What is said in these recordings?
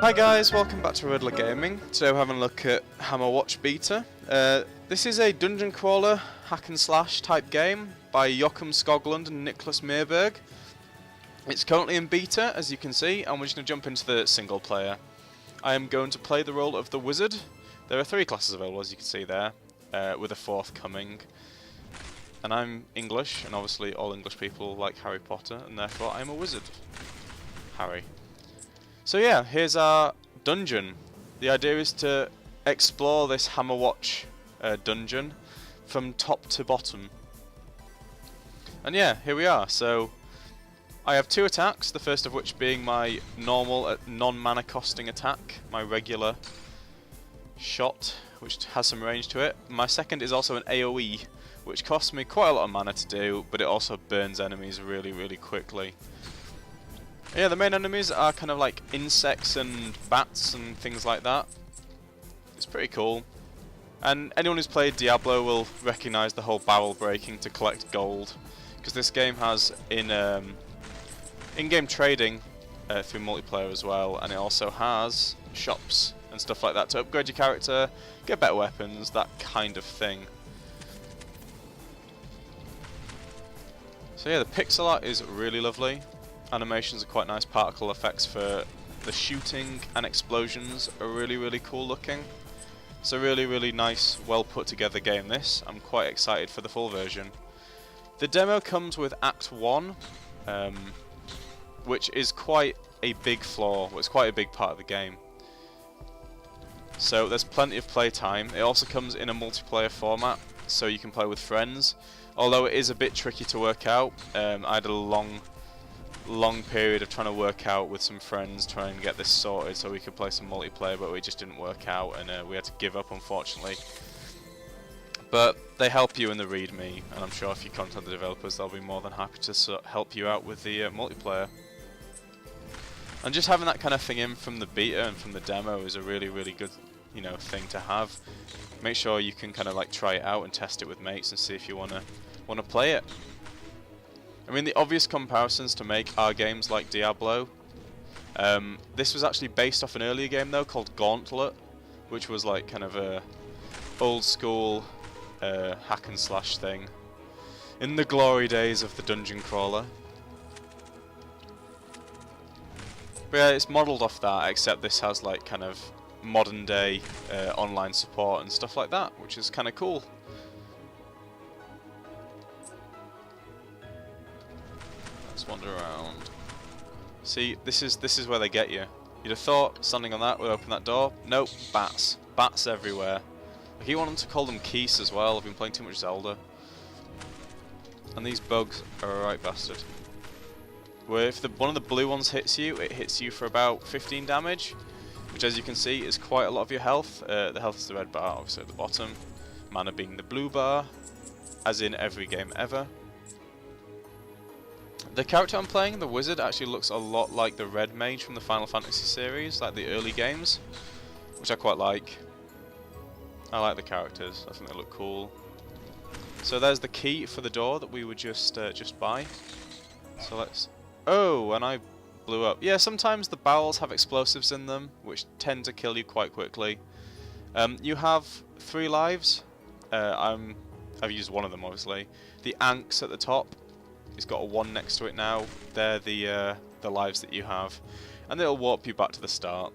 Hi guys, welcome back to Riddler Gaming. Today we're having a look at Hammerwatch Beta. This is a dungeon crawler hack and slash type game by Joachim Skoglund and Nicholas Meerberg. It's currently in beta, as you can see, and we're just going to jump into the single player. I am going to play the role of the wizard. There are 3 classes available, as you can see there, with a 4th coming. And I'm English, and obviously all English people like Harry Potter, and therefore I'm a wizard. Harry. So yeah, here's our dungeon. The idea is to explore this Hammerwatch dungeon from top to bottom. And yeah, here we are. So I have 2 attacks, the first of which being my normal non-mana costing attack, my regular shot, which has some range to it. My second is also an AoE, which costs me quite a lot of mana to do, but it also burns enemies really quickly. Yeah, the main enemies are kind of like insects and bats and things like that. It's pretty cool. And anyone who's played Diablo will recognise the whole barrel breaking to collect gold, because this game has in-game trading through multiplayer as well, and it also has shops and stuff like that to upgrade your character, get better weapons, that kind of thing. So yeah, the pixel art is really lovely. Animations are quite nice, particle effects for the shooting and explosions are really cool looking. It's a really nice, well put together game this. I'm quite excited for the full version. The demo comes with Act 1, which is quite a big flaw, it's quite a big part of the game. So there's plenty of play time. It also comes in a multiplayer format, so you can play with friends. Although it is a bit tricky to work out, I had a long period of trying to work out with some friends, trying to get this sorted so we could play some multiplayer, but we just didn't work out, and we had to give up, unfortunately. But they help you in the README, and I'm sure if you contact the developers, they'll be more than happy to help you out with the multiplayer. And just having that kind of thing in from the beta and from the demo is a really good, thing to have. Make sure you can kind of like try it out and test it with mates and see if you wanna play it. I mean, the obvious comparisons to make are games like Diablo. This was actually based off an earlier game though called Gauntlet, which was like kind of a old school hack and slash thing in the glory days of the dungeon crawler. But yeah, it's modelled off that, except this has like kind of modern day online support and stuff like that, which is kind of cool. Let's wander around. See, this is where they get you. You'd have thought standing on that would open that door. Nope, bats. Bats everywhere. I keep wanting to call them geese as well. I've been playing too much Zelda. And these bugs are a right bastard. Where if one of the blue ones hits you, it hits you for about 15 damage, which as you can see is quite a lot of your health. The health is the red bar, obviously at the bottom. Mana being the blue bar, as in every game ever. The character I'm playing, the wizard, actually looks a lot like the red mage from the Final Fantasy series, like the early games, which I quite like. I like the characters, I think they look cool. So there's the key for the door that we would just buy. So let's... Oh, and I blew up. Yeah, sometimes the barrels have explosives in them, which tend to kill you quite quickly. You have 3 lives. I've used one of them, obviously. The Anks at the top. It's got a 1 next to it now. They're the lives that you have, and they'll warp you back to the start.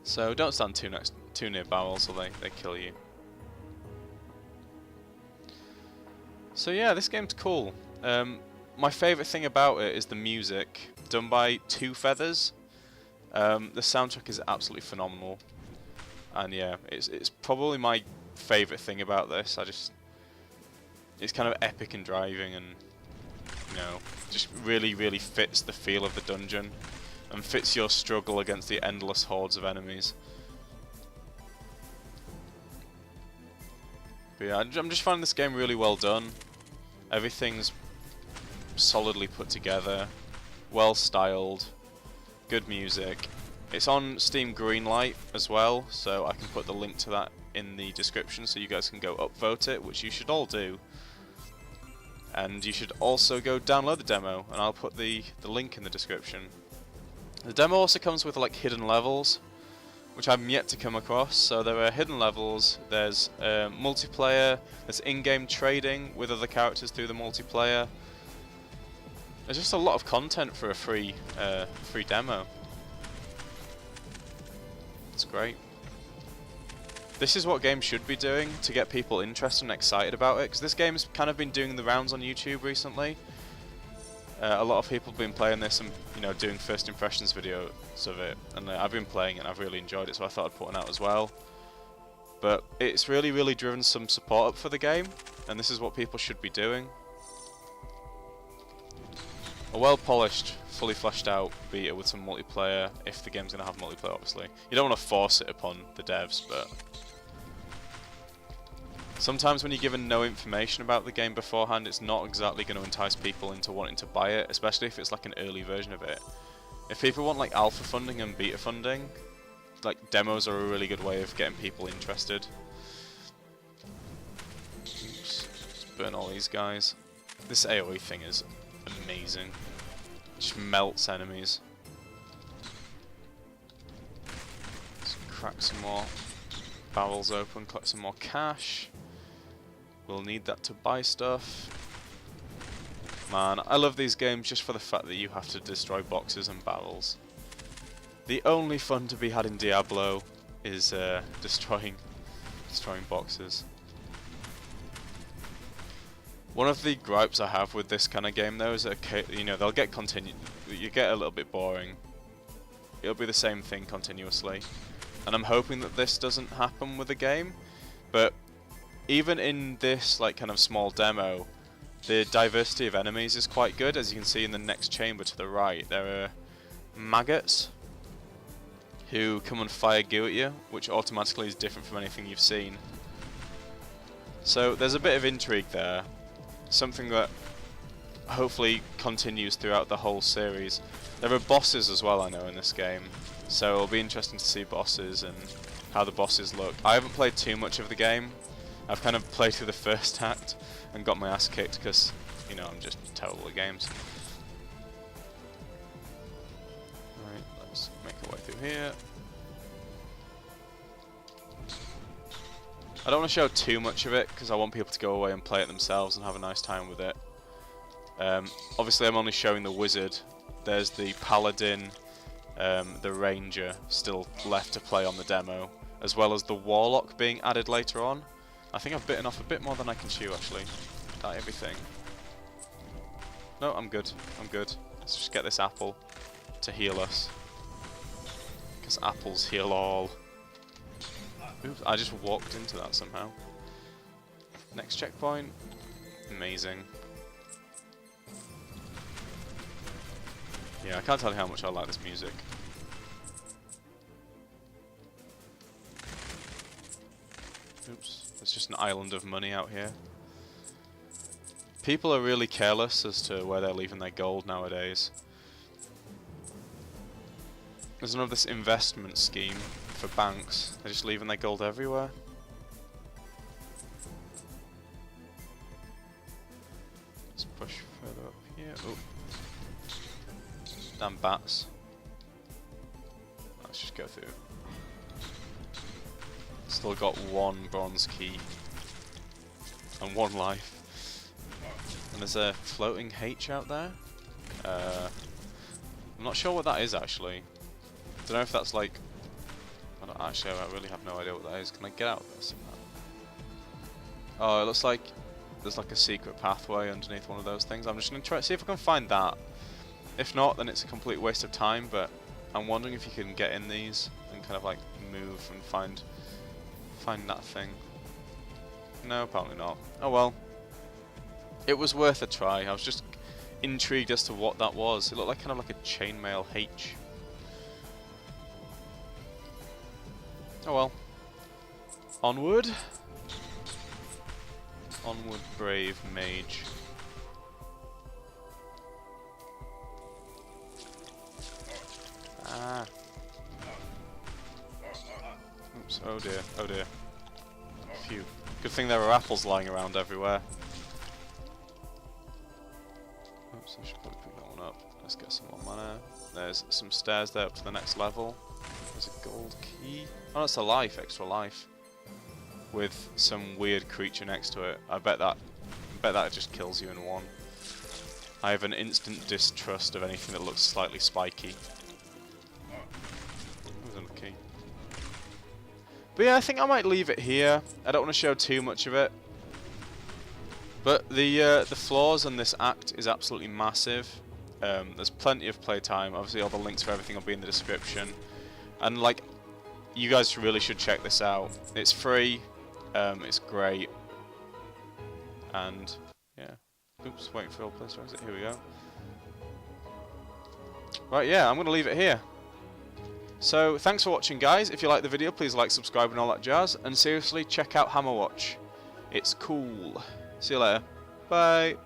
So don't stand too near barrels, or they kill you. So yeah, this game's cool. My favourite thing about it is the music, done by 2 Feathers. The soundtrack is absolutely phenomenal, and yeah, it's probably my favourite thing about this. It's kind of epic and driving, and just really fits the feel of the dungeon and fits your struggle against the endless hordes of enemies. But yeah, I'm just finding this game really well done. Everything's solidly put together, well styled, good music. It's on Steam Greenlight as well, so I can put the link to that in the description so you guys can go upvote it, which you should all do. And you should also go download the demo, and I'll put the link in the description. The demo also comes with like hidden levels, which I'm yet to come across. So there are hidden levels, there's multiplayer, there's in-game trading with other characters through the multiplayer. There's just a lot of content for a free demo. It's great. This is what games should be doing to get people interested and excited about it, because this game's kind of been doing the rounds on YouTube recently. A lot of people have been playing this and, you know, doing first impressions videos of it, and I've been playing it and I've really enjoyed it, so I thought I'd put one out as well. But it's really driven some support up for the game, and this is what people should be doing. A well-polished, fully fleshed out beta with some multiplayer, if the game's going to have multiplayer, obviously. You don't want to force it upon the devs, but sometimes when you're given no information about the game beforehand, it's not exactly going to entice people into wanting to buy it, especially if it's like an early version of it. If people want like alpha funding and beta funding, like demos are a really good way of getting people interested. Oops, just burn all these guys. This AoE thing is amazing. It just melts enemies. Let's crack some more barrels open, collect some more cash. We'll need that to buy stuff. Man, I love these games just for the fact that you have to destroy boxes and barrels. The only fun to be had in Diablo is destroying boxes. One of the gripes I have with this kind of game though is that, you know, they'll get you get a little bit boring. It'll be the same thing continuously. And I'm hoping that this doesn't happen with the game, but even in this like kind of small demo, the diversity of enemies is quite good. As you can see in the next chamber to the right, there are maggots who come and fire goo at you, which automatically is different from anything you've seen. So there's a bit of intrigue there, something that hopefully continues throughout the whole series. There are bosses as well, I know, in this game, so it'll be interesting to see bosses and how the bosses look. I haven't played too much of the game. I've kind of played through the first act and got my ass kicked because, you know, I'm just terrible at games. Right, let's make our way through here. I don't want to show too much of it because I want people to go away and play it themselves and have a nice time with it. Obviously I'm only showing the wizard. There's the paladin, the ranger still left to play on the demo, as well as the warlock being added later on. I think I've bitten off a bit more than I can chew actually. Not everything. No, I'm good. I'm good. Let's just get this apple to heal us. Because apples heal all. Oops, I just walked into that somehow. Next checkpoint. Amazing. Yeah, I can't tell you how much I like this music. Oops. It's just an island of money out here. People are really careless as to where they're leaving their gold nowadays. There's none of this investment scheme for banks. They're just leaving their gold everywhere. Let's push further up here. Oh. Damn bats. Let's just go through. Still got one bronze key and one life. And there's a floating H out there. I'm not sure what that is actually. Don't know if that's like. I really have no idea what that is. Can I get out of this? Oh, it looks like there's like a secret pathway underneath one of those things. I'm just gonna try to see if I can find that. If not, then it's a complete waste of time. But I'm wondering if you can get in these and kind of like move and find that thing. No, apparently not. Oh well. It was worth a try. I was just intrigued as to what that was. It looked like kind of like a chainmail H. Oh well. Onward. Onward, brave mage. Ah. Oops, oh dear, oh dear. Phew. Good thing there are apples lying around everywhere. Oops, I should probably pick that one up. Let's get some more mana. There's some stairs there up to the next level. There's a gold key. Oh, that's a life, extra life. With some weird creature next to it. I bet that just kills you in one. I have an instant distrust of anything that looks slightly spiky. There's another key. But yeah, I think I might leave it here. I don't want to show too much of it. But the floors on this act is absolutely massive. There's plenty of playtime. Obviously, all the links for everything will be in the description. And like, you guys really should check this out. It's free. It's great. And yeah. Oops, waiting for all place to exit. Here we go. Right, yeah, I'm going to leave it here. So, thanks for watching, guys. If you like the video, please like, subscribe, and all that jazz. And seriously, check out Hammerwatch. It's cool. See you later. Bye.